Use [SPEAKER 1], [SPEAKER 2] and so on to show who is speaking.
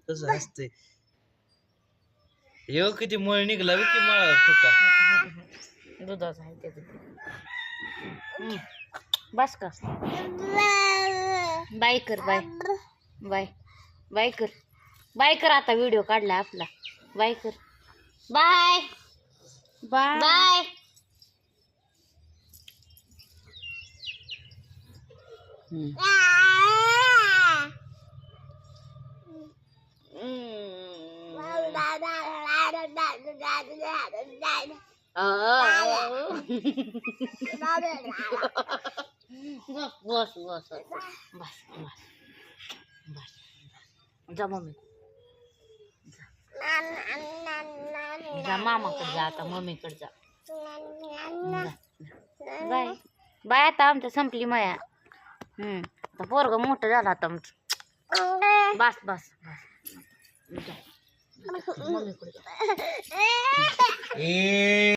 [SPEAKER 1] कसं असते येऊ किती मळ निघला की मळा तुका दुधाचा आहे ते बस का बाय कर बाय बाय बाय कर बाय कर आता व्हिडिओ काढला आपला बाय कर बाय बाय बाय बस बस बस बस बस जा मम्मी जा मामाकडे जा आता मम्मीकडे जा बाय बाय आता आमचं संपली माया आता पोरग मोठं झालं आता आमचं बस बस बस मम्मीकडे जा